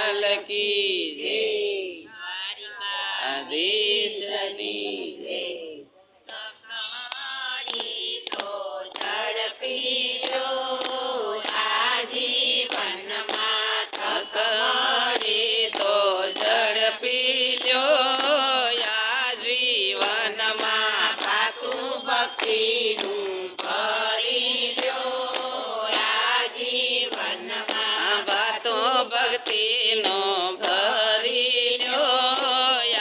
લાલ કી જય દ્વારિકાધીશની જય તકમળી તો ઝડપી લ્યો આ જીવનમાં ભાતું ભક્તિનું ભરી લ્યો આ જીવનમાં ભાતો ભક્તિનો ભરી લ્યો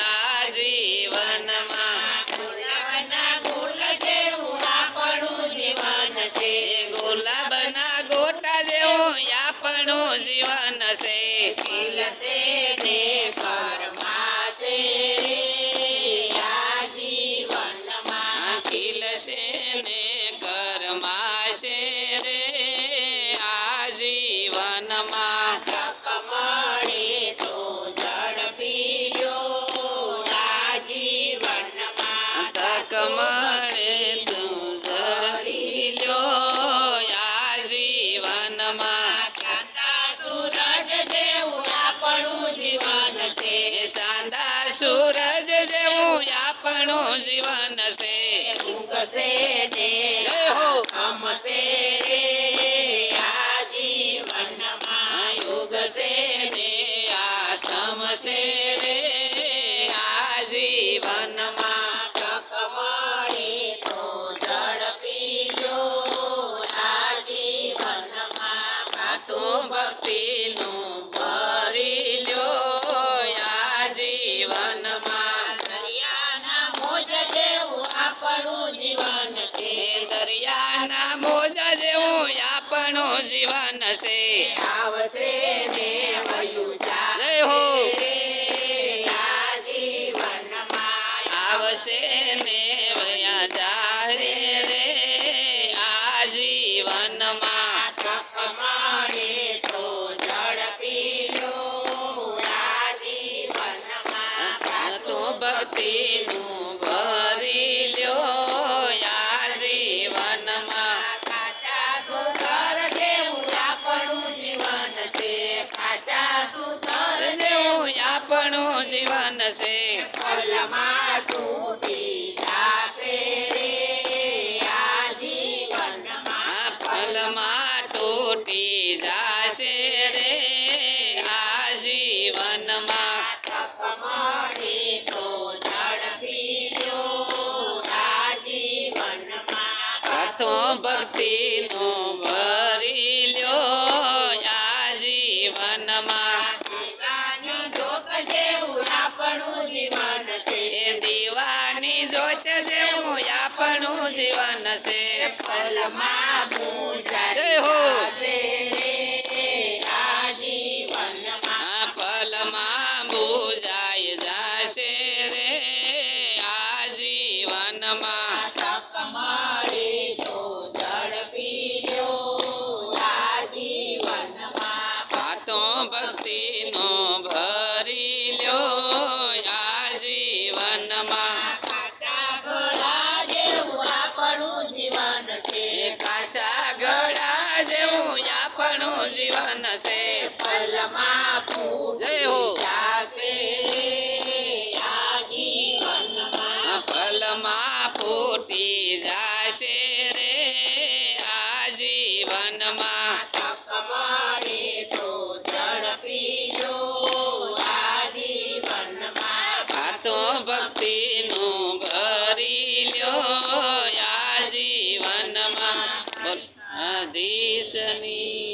આ જીવનમાં ગુલાબના ગોટ જેવું આપણું જીવન છે ગુલાબના ગોટા જેવું આપણું જીવન છે ખીલશે ને કરમાશે આ જીવનમાં ખીલશે ને કરમાશે રે આ જીવનમાં તકમળે તો ઝડપી લ્યો આ જીવનમાં તકમળે તો ઝડપી લ્યો આ જીવનમાં સાંદા સૂરજ જેવું આપણું જીવન છે ઉગશે ને અમશે રે આ જીવનમાં ઉગશે ને આ થમશે રે આ જીવનમાં તકમળે તો ઝડપી લ્યો આ જીવનમાં ભાતો ભક્તિનું ભરી લ્યો આ જીવનમાં દરિયાના મોજ જેવું આપણું જીવન છે દરિયાના મોજ જેવું આપણું જીવન છે આવશે ને વયું જય હો આ જીવનમાં આવશે ને વયા જાહે રે આ જીવનમાં તકમળે તો ઝડપી લ્યો આ જીવનમાં ભાતો ભક્તિનું ભરી લ્યો આ જીવનમાં કાચા સૂતર જેવું આપણું જીવન છે કાચા સૂતર જેવું આપણું જીવન છે ફલમાં તૂટી જાશે રે આ જીવનમાં ફલમાં તૂટી જાશે રે આ જીવનમાં તકમળે તો ઝડપી લ્યો આ જીવનમાં ભાતો ભક્તિનો ભરી લ્યો આ જીવનમાં દીવાની જોત જેવું આપણું જીવન છે દીવાની જોત જેવું આપણું જીવન છે ફલમાં બુજાશે આ જીવનમાં ફલમાં બુજાઈ જશે રે આ જીવનમાં તકમળે તો ઝડપી લ્યો આ જીવનમાં ભાતો ભક્તિનો ભરી લ્યો આ જીવનમાં કાચા ગળા જેવું આપણું જીવન છે કાચા ગળા જેવું આપણું જીવન છે ફલમાં ફલમાં ફૂટી જાશે રે આ જીવનમાં તકમળે તો ઝડપી લ્યો આ જીવનમાં ભાતો ભક્તિનું ભરી લ્યો આ જીવનમાં આધીશની